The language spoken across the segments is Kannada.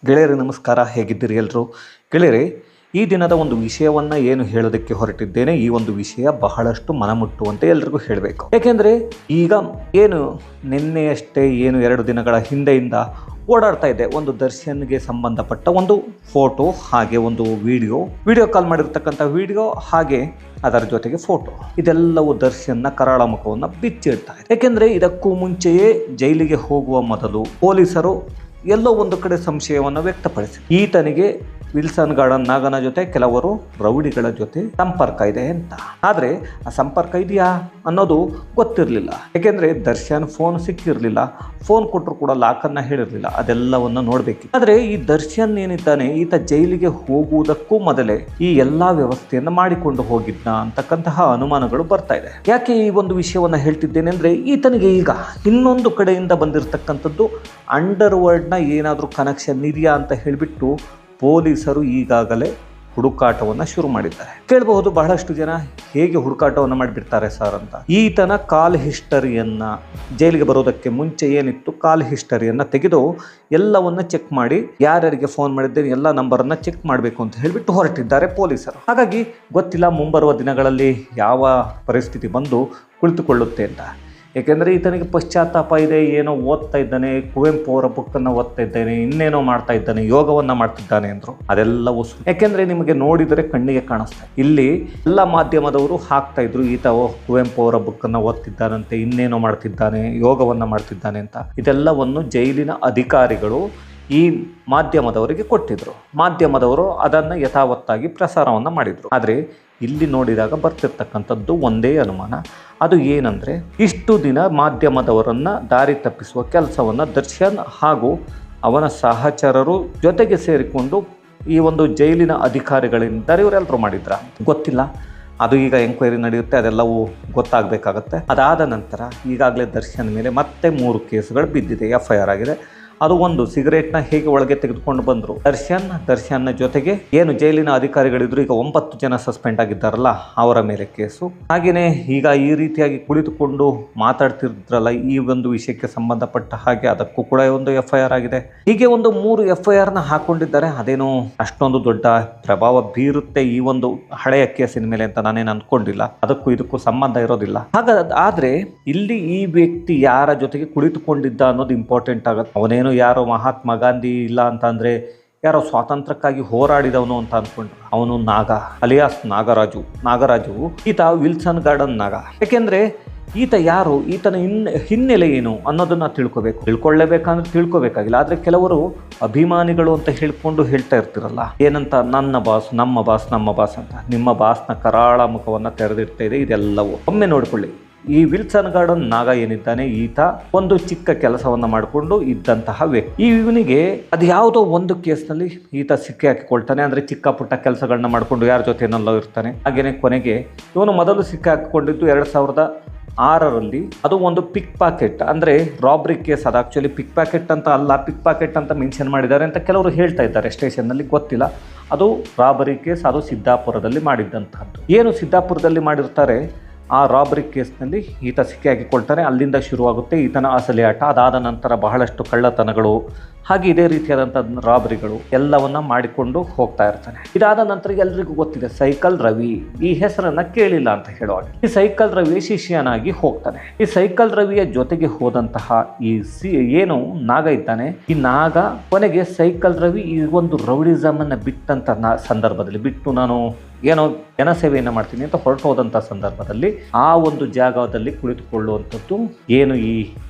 ಗೆಳೆಯರೇ ನಮಸ್ಕಾರ, ಹೇಗಿದ್ದೀರಿ ಎಲ್ಲರೂ? ಗೆಳೆಯರೇ, ಈ ದಿನದ ಒಂದು ವಿಷಯವನ್ನು ಏನು ಹೇಳೋದಕ್ಕೆ ಹೊರಟಿದ್ದೇನೆ, ಈ ಒಂದು ವಿಷಯ ಬಹಳಷ್ಟು ಮನಮುಟ್ಟುವಂತೆ ಎಲ್ರಿಗೂ ಹೇಳಬೇಕು. ಯಾಕೆಂದರೆ ಈಗ ನಿನ್ನೆಯಷ್ಟೇ 2 ದಿನಗಳ ಹಿಂದೆಯಿಂದ ಓಡಾಡ್ತಾ ಇದೆ ಒಂದು ದರ್ಶನ್ಗೆ ಸಂಬಂಧಪಟ್ಟ ಒಂದು ಫೋಟೋ, ಹಾಗೆ ಒಂದು ವಿಡಿಯೋ ಕಾಲ್ ಮಾಡಿರ್ತಕ್ಕಂಥ ವಿಡಿಯೋ, ಹಾಗೆ ಅದರ ಜೊತೆಗೆ ಫೋಟೋ. ಇದೆಲ್ಲವೂ ದರ್ಶನ್ನ ಕರಾಳ ಮುಖವನ್ನು ಬಿಚ್ಚಿಡ್ತಾ ಇದೆ. ಯಾಕೆಂದರೆ ಇದಕ್ಕೂ ಮುಂಚೆಯೇ ಜೈಲಿಗೆ ಹೋಗುವ ಮೊದಲು ಪೊಲೀಸರು ಎಲ್ಲೋ ಒಂದು ಕಡೆ ಸಂಶಯವನ್ನು ವ್ಯಕ್ತಪಡಿಸಿ ಈತನಿಗೆ ವಿಲ್ಸನ್ ಗಾರ್ಡನ್ ನಾಗನ ಜೊತೆ ಕೆಲವರು ರೌಡಿಗಳ ಜೊತೆ ಸಂಪರ್ಕ ಇದೆ ಅಂತ. ಆದರೆ ಆ ಸಂಪರ್ಕ ಇದೆಯಾ ಅನ್ನೋದು ಗೊತ್ತಿರಲಿಲ್ಲ. ಯಾಕೆಂದರೆ ದರ್ಶನ್ ಫೋನ್ ಸಿಕ್ಕಿರಲಿಲ್ಲ, ಫೋನ್ ಕೊಟ್ಟರು ಕೂಡ ಲಾಕನ್ನು ಹೇಳಿರಲಿಲ್ಲ. ಅದೆಲ್ಲವನ್ನು ನೋಡಬೇಕು. ಆದರೆ ಈ ದರ್ಶನ್ ಏನಿದ್ದಾನೆ, ಈತ ಜೈಲಿಗೆ ಹೋಗುವುದಕ್ಕೂ ಮೊದಲೇ ಈ ಎಲ್ಲ ವ್ಯವಸ್ಥೆಯನ್ನು ಮಾಡಿಕೊಂಡು ಹೋಗಿದ್ದ ಅಂತಕ್ಕಂತಹ ಅನುಮಾನಗಳು ಬರ್ತಾ ಇದೆ. ಯಾಕೆ ಈ ಒಂದು ವಿಷಯವನ್ನು ಹೇಳ್ತಿದ್ದೇನೆ ಅಂದರೆ, ಈತನಿಗೆ ಈಗ ಇನ್ನೊಂದು ಕಡೆಯಿಂದ ಬಂದಿರತಕ್ಕಂಥದ್ದು ಅಂಡರ್ ವರ್ಲ್ಡ್ನ ಏನಾದರೂ ಕನೆಕ್ಷನ್ ಇದೆಯಾ ಅಂತ ಹೇಳಿಬಿಟ್ಟು ಪೊಲೀಸರು ಈಗಾಗಲೇ ಹುಡುಕಾಟವನ್ನು ಶುರು ಮಾಡಿದ್ದಾರೆ. ಕೇಳಬಹುದು ಬಹಳಷ್ಟು ಜನ, ಹೇಗೆ ಹುಡುಕಾಟವನ್ನು ಮಾಡಿಬಿಡ್ತಾರೆ ಸರ್ ಅಂತ. ಈತನ ಕಾಲ್ ಹಿಸ್ಟರಿಯನ್ನು, ಜೈಲಿಗೆ ಬರೋದಕ್ಕೆ ಮುಂಚೆ ಏನಿತ್ತು ಕಾಲ್ ಹಿಸ್ಟರಿಯನ್ನು ತೆಗೆದು ಎಲ್ಲವನ್ನು ಚೆಕ್ ಮಾಡಿ, ಯಾರ್ಯಾರಿಗೆ ಫೋನ್ ಮಾಡಿದ್ದೇನೆ ಎಲ್ಲ ನಂಬರನ್ನು ಚೆಕ್ ಮಾಡಬೇಕು ಅಂತ ಹೇಳಿಬಿಟ್ಟು ಹೊರಟಿದ್ದಾರೆ ಪೊಲೀಸರು. ಹಾಗಾಗಿ ಗೊತ್ತಿಲ್ಲ ಮುಂಬರುವ ದಿನಗಳಲ್ಲಿ ಯಾವ ಪರಿಸ್ಥಿತಿ ಬಂದು ಕುಳಿತುಕೊಳ್ಳುತ್ತೆ ಅಂತ. ಏಕೆಂದರೆ ಈತನಿಗೆ ಪಶ್ಚಾತ್ತಾಪ ಇದೆ, ಏನೋ ಓದ್ತಾ ಇದ್ದಾನೆ, ಕುವೆಂಪು ಅವರ ಬುಕ್ಕನ್ನು ಓದ್ತಾ ಇದ್ದಾನೆ, ಇನ್ನೇನೋ ಮಾಡ್ತಾ ಇದ್ದಾನೆ, ಯೋಗವನ್ನು ಮಾಡ್ತಿದ್ದಾನೆ ಅಂದರು. ಅದೆಲ್ಲವೂ ಯಾಕೆಂದರೆ ನಿಮಗೆ ನೋಡಿದರೆ ಕಣ್ಣಿಗೆ ಕಾಣಿಸ್ತಾ. ಇಲ್ಲಿ ಎಲ್ಲ ಮಾಧ್ಯಮದವರು ಹಾಕ್ತಾ ಇದ್ರು, ಈತ ಕುವೆಂಪು ಅವರ ಬುಕ್ಕನ್ನು ಓದ್ತಿದ್ದಾನಂತೆ, ಇನ್ನೇನೋ ಮಾಡ್ತಿದ್ದಾನೆ, ಯೋಗವನ್ನು ಮಾಡ್ತಿದ್ದಾನೆ ಅಂತ. ಇದೆಲ್ಲವನ್ನು ಜೈಲಿನ ಅಧಿಕಾರಿಗಳು ಈ ಮಾಧ್ಯಮದವರಿಗೆ ಕೊಟ್ಟಿದ್ರು. ಮಾಧ್ಯಮದವರು ಅದನ್ನು ಯಥಾವತ್ತಾಗಿ ಪ್ರಸಾರವನ್ನು ಮಾಡಿದರು. ಆದರೆ ಇಲ್ಲಿ ನೋಡಿದಾಗ ಬರ್ತಿರ್ತಕ್ಕಂಥದ್ದು ಒಂದೇ ಅನುಮಾನ. ಅದು ಏನಂದರೆ, ಇಷ್ಟು ದಿನ ಮಾಧ್ಯಮದವರನ್ನು ದಾರಿ ತಪ್ಪಿಸುವ ಕೆಲಸವನ್ನು ದರ್ಶನ್ ಹಾಗೂ ಅವನ ಸಹಚರರು ಜೊತೆಗೆ ಸೇರಿಕೊಂಡು ಈ ಒಂದು ಜೈಲಿನ ಅಧಿಕಾರಿಗಳಿಂದ ಇವರೆಲ್ಲರೂ ಮಾಡಿದ್ರ ಗೊತ್ತಿಲ್ಲ. ಅದು ಈಗ ಎಂಕ್ವೈರಿ ನಡೆಯುತ್ತೆ, ಅದೆಲ್ಲವೂ ಗೊತ್ತಾಗಬೇಕಾಗತ್ತೆ. ಅದಾದ ನಂತರ ಈಗಾಗಲೇ ದರ್ಶನ್ ಮೇಲೆ ಮತ್ತೆ 3 ಕೇಸುಗಳು ಬಿದ್ದಿದೆ, FIR ಆಗಿದೆ. ಅದು ಒಂದು ಸಿಗರೇಟ್ನ ಹೇಗೆ ಒಳಗೆ ತೆಗೆದುಕೊಂಡು ಬಂದರು ದರ್ಶನ್ನ ಜೊತೆಗೆ ಏನು ಜೈಲಿನ ಅಧಿಕಾರಿಗಳಿದ್ರು, ಈಗ 9 ಜನ ಸಸ್ಪೆಂಡ್ ಆಗಿದ್ದಾರಲ್ಲ ಅವರ ಮೇಲೆ ಕೇಸು. ಹಾಗೆಯೇ ಈಗ ಈ ರೀತಿಯಾಗಿ ಕುಳಿತುಕೊಂಡು ಮಾತಾಡ್ತಿದ್ರಲ್ಲ, ಈ ಒಂದು ವಿಷಯಕ್ಕೆ ಸಂಬಂಧಪಟ್ಟ ಹಾಗೆ ಅದಕ್ಕೂ ಕೂಡ ಒಂದು FIR ಆಗಿದೆ. ಹೀಗೆ ಒಂದು 3 FIRನ ಹಾಕೊಂಡಿದ್ದಾರೆ. ಅದೇನೋ ಅಷ್ಟೊಂದು ದೊಡ್ಡ ಪ್ರಭಾವ ಬೀರುತ್ತೆ ಈ ಒಂದು ಹಳೆಯ ಕೇಸಿನ ಮೇಲೆ ಅಂತ ನಾನೇನು ಅಂದ್ಕೊಂಡಿಲ್ಲ. ಅದಕ್ಕೂ ಇದಕ್ಕೂ ಸಂಬಂಧ ಇರೋದಿಲ್ಲ. ಆದರೆ ಇಲ್ಲಿ ಈ ವ್ಯಕ್ತಿ ಯಾರ ಜೊತೆಗೆ ಕುಳಿತುಕೊಂಡಿದ್ದ ಅನ್ನೋದು ಇಂಪಾರ್ಟೆಂಟ್ ಆಗುತ್ತೆ. ಅವನೇನು ಯಾರೋ ಮಹಾತ್ಮ ಗಾಂಧಿ ಇಲ್ಲ ಅಂತಂದರೆ ಯಾರೋ ಸ್ವಾತಂತ್ರ್ಯಕ್ಕಾಗಿ ಹೋರಾಡಿದವನು ಅಂತ ಅಂದ್ಕೊಂಡ್ರು. ಅವನು ನಾಗ ಅಲಿಯಾಸ್ ನಾಗರಾಜು ಈತ ವಿಲ್ಸನ್ ಗಾರ್ಡನ್ ನಾಗ. ಯಾಕೆಂದರೆ ಈತ ಯಾರು, ಈತನ ಹಿನ್ನೆಲೆ ಏನು ಅನ್ನೋದನ್ನು ತಿಳ್ಕೊಳ್ಳೇಬೇಕಂದ್ರೆ ತಿಳ್ಕೊಬೇಕಾಗಿಲ್ಲ. ಆದರೆ ಕೆಲವರು ಅಭಿಮಾನಿಗಳು ಅಂತ ಹೇಳ್ತಾ ಇರ್ತಿರಲ್ಲ, ಏನಂತ, ನನ್ನ ಬಾಸ್, ನಮ್ಮ ಬಾಸ್ ಅಂತ. ನಿಮ್ಮ ಬಾಸ್ನ ಕರಾಳ ಮುಖವನ್ನು ತೆರೆದಿಡ್ತಾ ಇದೆ ಇದೆಲ್ಲವೂ. ಒಮ್ಮೆ ನೋಡಿಕೊಳ್ಳಿ, ಈ ವಿಲ್ಸನ್ ಗಾರ್ಡನ್ ನಾಗ ಏನಿದ್ದಾನೆ, ಈತ ಒಂದು ಚಿಕ್ಕ ಕೆಲಸವನ್ನು ಮಾಡಿಕೊಂಡು ಇದ್ದಂತಹ ವ್ಯಕ್ತಿ. ಇವನಿಗೆ ಅದು ಯಾವುದೋ ಒಂದು ಕೇಸ್ನಲ್ಲಿ ಈತ ಸಿಕ್ಕಿ ಹಾಕಿಕೊಳ್ತಾನೆ. ಅಂದರೆ ಚಿಕ್ಕ ಪುಟ್ಟ ಕೆಲಸಗಳನ್ನ ಮಾಡಿಕೊಂಡು ಯಾರ ಜೊತೆನಲ್ಲೋ ಇರ್ತಾನೆ. ಹಾಗೆಯೇ ಕೊನೆಗೆ ಇವನು ಮೊದಲು ಸಿಕ್ಕಿ ಹಾಕಿಕೊಂಡಿದ್ದು 2006ರಲ್ಲಿ. ಅದು ಒಂದು ಪಿಕ್ ಪಾಕೆಟ್, ಅಂದರೆ ರಾಬ್ರಿ ಕೇಸ್. ಅದು ಆ್ಯಕ್ಚುಲಿ ಪಿಕ್ ಪ್ಯಾಕೆಟ್ ಅಂತ ಅಲ್ಲ, ಪಿಕ್ ಪಾಕೆಟ್ ಅಂತ ಮೆನ್ಷನ್ ಮಾಡಿದ್ದಾರೆ ಅಂತ ಕೆಲವರು ಹೇಳ್ತಾ ಇದ್ದಾರೆ ಸ್ಟೇಷನ್ನಲ್ಲಿ, ಗೊತ್ತಿಲ್ಲ. ಅದು ರಾಬರಿ ಕೇಸ್, ಅದು ಸಿದ್ದಾಪುರದಲ್ಲಿ ಮಾಡಿದ್ದಂತಹದ್ದು. ಏನು ಸಿದ್ದಾಪುರದಲ್ಲಿ ಮಾಡಿರ್ತಾರೆ, ಆ ರಾಬರಿ ಕೇಸ್ನಲ್ಲಿ ಈತ ಸಿಕ್ಕಿ ಹಾಕಿಕೊಳ್ತಾನೆ. ಅಲ್ಲಿಂದ ಶುರುವಾಗುತ್ತೆ ಈತನ ಅಸಲಿ ಆಟ. ಅದಾದ ನಂತರ ಬಹಳಷ್ಟು ಕಳ್ಳತನಗಳು, ಹಾಗೆ ಇದೇ ರೀತಿಯಾದಂಥ ರಾಬರಿಗಳು ಎಲ್ಲವನ್ನ ಮಾಡಿಕೊಂಡು ಹೋಗ್ತಾ ಇರ್ತಾನೆ. ಇದಾದ ನಂತರ ಎಲ್ರಿಗೂ ಗೊತ್ತಿದೆ ಸೈಕಲ್ ರವಿ. ಈ ಹೆಸರನ್ನು ಕೇಳಿಲ್ಲ ಅಂತ ಹೇಳುವಾಗ ಈ ಸೈಕಲ್ ರವಿ ಶಿಷ್ಯನಾಗಿ ಹೋಗ್ತಾನೆ. ಈ ಸೈಕಲ್ ರವಿಯ ಜೊತೆಗೆ ಹೋದಂತಹ ಈ ಏನು ನಾಗ ಇದ್ದಾನೆ, ಈ ನಾಗ ಕೊನೆಗೆ ಸೈಕಲ್ ರವಿ ಈ ಒಂದು ರೌಡಿಸಮ್ ಅನ್ನು ಬಿಟ್ಟಂತ ಸಂದರ್ಭದಲ್ಲಿ ನಾನು ಏನೋ ಜನಸೇವೆಯನ್ನು ಮಾಡ್ತೀನಿ ಅಂತ ಹೊರಟು ಹೋದಂಥ ಸಂದರ್ಭದಲ್ಲಿ ಆ ಒಂದು ಜಾಗದಲ್ಲಿ ಕುಳಿತುಕೊಳ್ಳುವಂಥದ್ದು ಏನು ಈ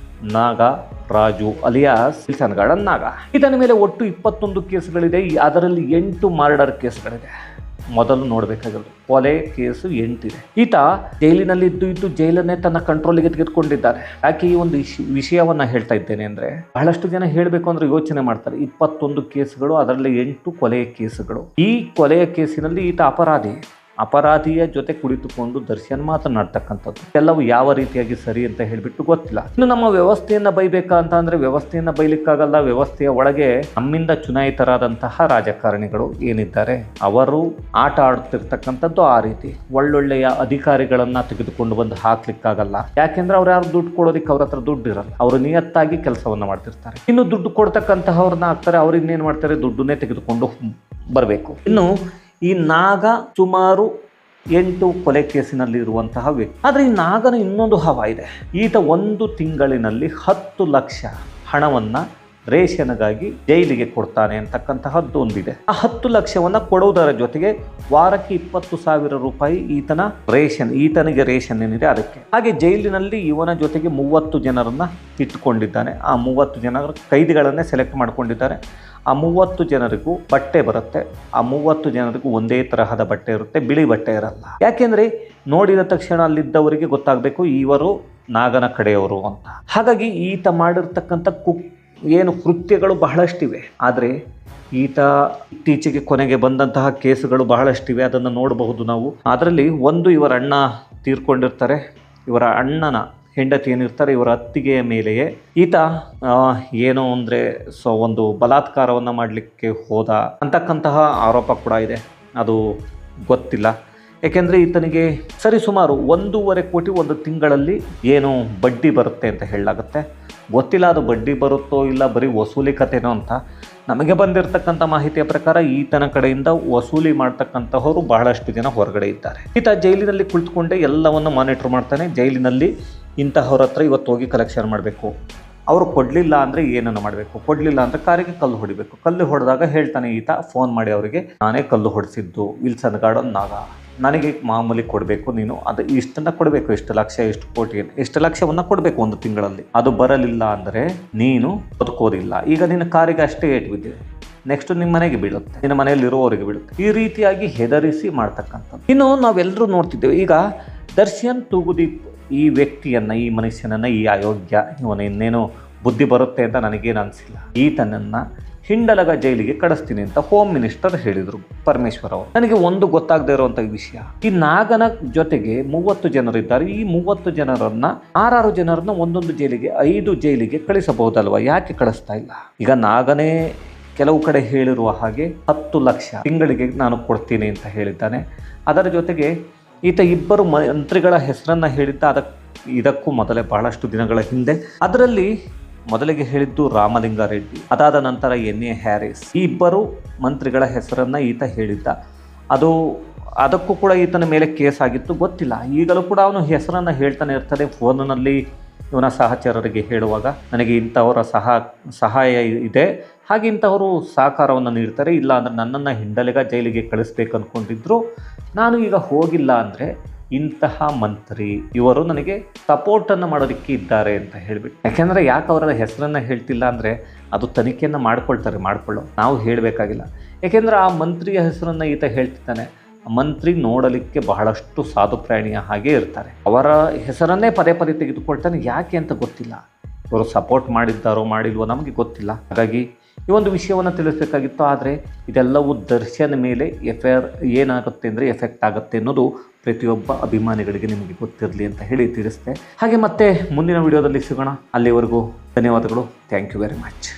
ನಾಗರಾಜು ಅಲಿಯಾಸ್ ವಿಲ್ಸನ್ ಗಾರ್ಡನ್ ನಾಗ. ಇದರ ಮೇಲೆ ಒಟ್ಟು 21 ಕೇಸುಗಳಿದೆ. ಅದರಲ್ಲಿ 8 ಮರ್ಡರ್ ಕೇಸ್ಗಳಿದೆ. ಮೊದಲು ನೋಡಬೇಕಾಗಿರೋದು ಕೊಲೆ ಕೇಸು 8 ಇದೆ. ಈತ ಜೈಲಿನಲ್ಲಿ ಇದ್ದು ಜೈಲನ್ನೇ ತನ್ನ ಕಂಟ್ರೋಲಿಗೆ ತೆಗೆದುಕೊಂಡಿದ್ದಾನೆ. ಯಾಕೆ ಈ ಒಂದು ವಿಷಯವನ್ನು ಹೇಳ್ತಾ ಇದ್ದೇನೆ ಅಂದರೆ, ಬಹಳಷ್ಟು ಜನ ಹೇಳಬೇಕು ಅಂದ್ರೆ ಯೋಚನೆ ಮಾಡ್ತಾರೆ. 21 ಕೇಸುಗಳು, ಅದರಲ್ಲಿ 8 ಕೊಲೆಯ ಕೇಸುಗಳು. ಈ ಕೊಲೆಯ ಕೇಸಿನಲ್ಲಿ ಈತ ಅಪರಾಧಿ. ಅಪರಾಧಿಯ ಜೊತೆ ಕುಳಿತುಕೊಂಡು ದರ್ಶನ್ ಮಾತನಾಡ್ತಕ್ಕಂಥದ್ದು ಎಲ್ಲವೂ ಯಾವ ರೀತಿಯಾಗಿ ಸರಿ ಅಂತ ಹೇಳಿಬಿಟ್ಟು ಗೊತ್ತಿಲ್ಲ. ಇನ್ನು ನಮ್ಮ ವ್ಯವಸ್ಥೆಯನ್ನ ಬೈಬೇಕಾ ಅಂತ ಅಂದ್ರೆ ವ್ಯವಸ್ಥೆಯನ್ನ ಬೈಲಿಕ್ಕಾಗಲ್ಲ. ವ್ಯವಸ್ಥೆಯ ಒಳಗೆ ನಮ್ಮಿಂದ ಚುನಾಯಿತರಾದಂತಹ ರಾಜಕಾರಣಿಗಳು ಏನಿದ್ದಾರೆ ಅವರು ಆಟ ಆಡುತ್ತಿರ್ತಕ್ಕಂಥದ್ದು ಆ ರೀತಿ. ಒಳ್ಳೊಳ್ಳೆಯ ಅಧಿಕಾರಿಗಳನ್ನ ತೆಗೆದುಕೊಂಡು ಬಂದು ಹಾಕ್ಲಿಕ್ಕಾಗಲ್ಲ. ಯಾಕೆಂದ್ರೆ ಅವ್ರು ಯಾರು ದುಡ್ಡು ಕೊಡೋದಿಕ್ಕೆ ಅವ್ರ ಹತ್ರ ದುಡ್ಡು ಇರಲ್ಲ. ಅವರು ನಿಯತ್ತಾಗಿ ಕೆಲಸವನ್ನ ಮಾಡ್ತಿರ್ತಾರೆ. ಇನ್ನು ದುಡ್ಡು ಕೊಡ್ತಕ್ಕಂತಹವ್ರನ್ನ ಹಾಕ್ತಾರೆ, ಅವ್ರು ಇನ್ನೇನ್ ಮಾಡ್ತಾರೆ, ದುಡ್ಡನ್ನೇ ತೆಗೆದುಕೊಂಡು ಬರಬೇಕು. ಇನ್ನು ಈ ನಾಗ ಸುಮಾರು 8 ಕೊಲೆ ಕೇಸಿನಲ್ಲಿ ಇರುವಂತಹ ವ್ಯಕ್ತಿ. ಆದ್ರೆ ಈ ನಾಗನ ಇನ್ನೊಂದು ಹವಾ ಇದೆ. ಈತ 1 ತಿಂಗಳಿನಲ್ಲಿ 10 ಲಕ್ಷ ಹಣವನ್ನ ರೇಷನ್ಗಾಗಿ ಜೈಲಿಗೆ ಕೊಡ್ತಾನೆ ಅಂತಕ್ಕಂತಹದ್ದು ಒಂದಿದೆ. ಆ 10 ಲಕ್ಷವನ್ನ ಕೊಡುವುದರ ಜೊತೆಗೆ ವಾರಕ್ಕೆ 20,000 ರೂಪಾಯಿ ಈತನಿಗೆ ರೇಷನ್ ಏನಿದೆ ಅದಕ್ಕೆ. ಹಾಗೆ ಜೈಲಿನಲ್ಲಿ ಇವನ ಜೊತೆಗೆ 30 ಜನರನ್ನ ಇಟ್ಟುಕೊಂಡಿದ್ದಾನೆ. ಆ 30 ಜನರ ಕೈದಿಗಳನ್ನೇ ಸೆಲೆಕ್ಟ್ ಮಾಡ್ಕೊಂಡಿದ್ದಾರೆ. ಆ 30 ಜನರಿಗೂ ಬಟ್ಟೆ ಬರುತ್ತೆ. ಆ 30 ಜನರಿಗೂ ಒಂದೇ ತರಹದ ಬಟ್ಟೆ ಇರುತ್ತೆ, ಬಿಳಿ ಬಟ್ಟೆ ಇರಲ್ಲ. ಯಾಕೆಂದ್ರೆ ನೋಡಿದ ತಕ್ಷಣ ಅಲ್ಲಿದ್ದವರಿಗೆ ಗೊತ್ತಾಗಬೇಕು ಇವರು ನಾಗನ ಕಡೆಯವರು ಅಂತ. ಹಾಗಾಗಿ ಈತ ಮಾಡಿರ್ತಕ್ಕಂಥ ಏನು ಕೃತ್ಯಗಳು ಬಹಳಷ್ಟಿವೆ. ಆದರೆ ಈತ ಇತ್ತೀಚೆಗೆ ಕೊನೆಗೆ ಬಂದಂತಹ ಕೇಸುಗಳು ಬಹಳಷ್ಟಿವೆ, ಅದನ್ನು ನೋಡಬಹುದು ನಾವು. ಅದರಲ್ಲಿ ಒಂದು, ಇವರ ಅಣ್ಣ ತೀರ್ಕೊಂಡಿರ್ತಾರೆ. ಇವರ ಅಣ್ಣನ ಹೆಂಡತಿ ಏನಿರ್ತಾರೆ ಇವರ ಅತ್ತಿಗೆಯ ಮೇಲೆಯೇ ಈತ ಏನು ಅಂದರೆ ಒಂದು ಬಲಾತ್ಕಾರವನ್ನು ಮಾಡಲಿಕ್ಕೆ ಹೋದ ಅಂತಕ್ಕಂತಹ ಆರೋಪ ಕೂಡ ಇದೆ. ಅದು ಗೊತ್ತಿಲ್ಲ. ಏಕೆಂದರೆ ಈತನಿಗೆ ಸರಿಸುಮಾರು 1.5 ಕೋಟಿ 1 ತಿಂಗಳಲ್ಲಿ ಏನು ಬಡ್ಡಿ ಬರುತ್ತೆ ಅಂತ ಹೇಳಲಾಗುತ್ತೆ. ಗೊತ್ತಿಲ್ಲ ಅದು ಬಡ್ಡಿ ಬರುತ್ತೋ ಇಲ್ಲ ಬರೀ ವಸೂಲಿ ಕಥೆನೋ ಅಂತ. ನಮಗೆ ಬಂದಿರತಕ್ಕಂಥ ಮಾಹಿತಿಯ ಪ್ರಕಾರ ಈತನ ಕಡೆಯಿಂದ ವಸೂಲಿ ಮಾಡ್ತಕ್ಕಂಥವರು ಬಹಳಷ್ಟು ಜನ ಹೊರಗಡೆ ಇದ್ದಾರೆ. ಈತ ಜೈಲಿನಲ್ಲಿ ಕುಳಿತುಕೊಂಡೇ ಎಲ್ಲವನ್ನು ಮಾನಿಟರ್ ಮಾಡ್ತಾನೆ. ಜೈಲಿನಲ್ಲಿ ಇಂತಹವ್ರ ಹತ್ರ ಇವತ್ತು ಹೋಗಿ ಕಲೆಕ್ಷನ್ ಮಾಡಬೇಕು, ಅವರು ಕೊಡಲಿಲ್ಲ ಅಂದರೆ ಏನನ್ನು ಮಾಡಬೇಕು, ಕೊಡಲಿಲ್ಲ ಅಂದರೆ ಕಾರಿಗೆ ಕಲ್ಲು ಹೊಡಿಬೇಕು. ಕಲ್ಲು ಹೊಡೆದಾಗ ಹೇಳ್ತಾನೆ ಈತ ಫೋನ್ ಮಾಡಿ ಅವರಿಗೆ, ನಾನೇ ಕಲ್ಲು ಹೊಡೆಸಿದ್ದು, ವಿಲ್ಸನ್ ಗಾರ್ಡನ್ ನಾಗ, ನನಗೆ ಮಾಮೂಲಿ ಕೊಡಬೇಕು, ನೀನು ಅದು ಇಷ್ಟನ್ನು ಕೊಡಬೇಕು, ಎಷ್ಟು ಲಕ್ಷ ಎಷ್ಟು ಕೋಟಿ ಎಷ್ಟು ಲಕ್ಷವನ್ನು ಕೊಡಬೇಕು 1 ತಿಂಗಳಲ್ಲಿ. ಅದು ಬರಲಿಲ್ಲ ಅಂದರೆ ನೀನು ಬದುಕೋದಿಲ್ಲ. ಈಗ ನಿನ್ನ ಕಾರಿಗೆ ಅಷ್ಟೇ ಏಟು ಬಿದ್ದಿದೆ, ನೆಕ್ಸ್ಟ್ ನಿಮ್ಮ ಮನೆಗೆ ಬೀಳುತ್ತೆ, ನಿನ್ನ ಮನೆಯಲ್ಲಿ ಇರುವವರಿಗೆ ಬೀಳುತ್ತೆ. ಈ ರೀತಿಯಾಗಿ ಹೆದರಿಸಿ ಮಾಡ್ತಕ್ಕಂಥದ್ದು. ಇನ್ನು ನಾವೆಲ್ಲರೂ ನೋಡ್ತಿದ್ದೇವೆ. ಈಗ ದರ್ಶನ್ ತೂಗುದೀಪ್ ಈ ವ್ಯಕ್ತಿಯನ್ನು, ಈ ಮನುಷ್ಯನನ್ನು, ಈ ಅಯೋಗ್ಯ ಇವನು ಇನ್ನೇನು ಬುದ್ಧಿ ಬರುತ್ತೆ ಅಂತ ನನಗೇನು ಅನಿಸಿಲ್ಲ. ಈತನನ್ನು ಹಿಂಡಲಗ ಜೈಲಿಗೆ ಕಳಿಸ್ತೀನಿ ಅಂತ ಹೋಮ್ ಮಿನಿಸ್ಟರ್ ಹೇಳಿದರು, ಪರಮೇಶ್ವರ್ ಅವರು. ನನಗೆ ಒಂದು ಗೊತ್ತಾಗದೇ ಇರುವಂಥ ವಿಷಯ, ಈ ನಾಗನ ಜೊತೆಗೆ 30 ಜನರಿದ್ದಾರೆ. ಈ 30 ಜನರನ್ನ 6 ಜನರನ್ನ ಒಂದೊಂದು ಜೈಲಿಗೆ 5 ಜೈಲಿಗೆ ಕಳಿಸಬಹುದಲ್ವಾ? ಯಾಕೆ ಕಳಿಸ್ತಾ ಇಲ್ಲ? ಈಗ ನಾಗನೇ ಕೆಲವು ಕಡೆ ಹೇಳಿರುವ ಹಾಗೆ 10 ಲಕ್ಷ ತಿಂಗಳಿಗೆ ನಾನು ಕೊಡ್ತೀನಿ ಅಂತ ಹೇಳಿದ್ದಾನೆ. ಅದರ ಜೊತೆಗೆ ಈತ 2 ಮಂತ್ರಿಗಳ ಹೆಸರನ್ನು ಹೇಳಿದ್ದ. ಇದಕ್ಕೂ ಮೊದಲೇ ಬಹಳಷ್ಟು ದಿನಗಳ ಹಿಂದೆ. ಅದರಲ್ಲಿ ಮೊದಲಿಗೆ ಹೇಳಿದ್ದು ರಾಮಲಿಂಗಾರೆಡ್ಡಿ, ಅದಾದ ನಂತರ NA ಹ್ಯಾರಿಸ್. ಈ 2 ಮಂತ್ರಿಗಳ ಹೆಸರನ್ನು ಈತ ಹೇಳಿದ್ದ. ಅದಕ್ಕೂ ಕೂಡ ಈತನ ಮೇಲೆ ಕೇಸ್ ಆಗಿತ್ತು, ಗೊತ್ತಿಲ್ಲ. ಈಗಲೂ ಕೂಡ ಅವನು ಹೆಸರನ್ನು ಹೇಳ್ತಾನೆ ಇರ್ತಾನೆ ಫೋನಿನಲ್ಲಿ. ಇವನ ಸಹಚರರಿಗೆ ಹೇಳುವಾಗ ನನಗೆ ಇಂಥವರ ಸಹಾಯ ಇದೆ, ಹಾಗೆ ಇಂಥವರು ಸಹಕಾರವನ್ನು ನೀಡ್ತಾರೆ, ಇಲ್ಲ ಅಂದರೆ ನನ್ನನ್ನು ಹಿಂಡಲೆಗ ಜೈಲಿಗೆ ಕಳಿಸ್ಬೇಕು ಅಂದ್ಕೊಂಡಿದ್ರು, ನಾನು ಈಗ ಹೋಗಿಲ್ಲ ಅಂದರೆ ಇಂತಹ ಮಂತ್ರಿ ಇವರು ನನಗೆ ಸಪೋರ್ಟನ್ನು ಮಾಡೋದಕ್ಕೆ ಇದ್ದಾರೆ ಅಂತ ಹೇಳಿಬಿಟ್ಟು. ಯಾಕೆಂದರೆ ಯಾಕೆ ಅವರ ಹೆಸರನ್ನು ಹೇಳ್ತಿಲ್ಲ ಅಂದರೆ ಅದು ತನಿಖೆಯನ್ನು ಮಾಡ್ಕೊಳ್ಳೋ, ನಾವು ಹೇಳಬೇಕಾಗಿಲ್ಲ. ಯಾಕೆಂದರೆ ಆ ಮಂತ್ರಿಯ ಹೆಸರನ್ನು ಈತ ಹೇಳ್ತಿದ್ದಾನೆ. ಮಂತ್ರಿ ನೋಡಲಿಕ್ಕೆ ಬಹಳಷ್ಟು ಸಾಧು ಪ್ರಾಣಿಯ ಹಾಗೆ ಇರ್ತಾರೆ. ಅವರ ಹೆಸರನ್ನೇ ಪದೇ ಪದೇ ತೆಗೆದುಕೊಳ್ತಾನೆ. ಯಾಕೆ ಅಂತ ಗೊತ್ತಿಲ್ಲ. ಇವರು ಸಪೋರ್ಟ್ ಮಾಡಿದ್ದಾರೋ ಮಾಡಿಲ್ವೋ ನಮಗೆ ಗೊತ್ತಿಲ್ಲ. ಹಾಗಾಗಿ ಈ ಒಂದು ವಿಷಯವನ್ನು ತಿಳಿಸಬೇಕಾಗಿತ್ತು. ಆದರೆ ಇದೆಲ್ಲವೂ ದರ್ಶನ್ ಮೇಲೆ ಏನಾಗುತ್ತೆ ಅಂದರೆ ಎಫೆಕ್ಟ್ ಆಗುತ್ತೆ ಅನ್ನೋದು ಪ್ರತಿಯೊಬ್ಬ ಅಭಿಮಾನಿಗಳಿಗೆ ನಿಮಗೆ ಗೊತ್ತಿರಲಿ ಅಂತ ಹೇಳಿ ತಿಳಿಸ್ತೆ. ಹಾಗೆ ಮತ್ತೆ ಮುಂದಿನ ವಿಡಿಯೋದಲ್ಲಿ ಸಿಗೋಣ. ಅಲ್ಲಿವರೆಗೂ ಧನ್ಯವಾದಗಳು. Thank you very much.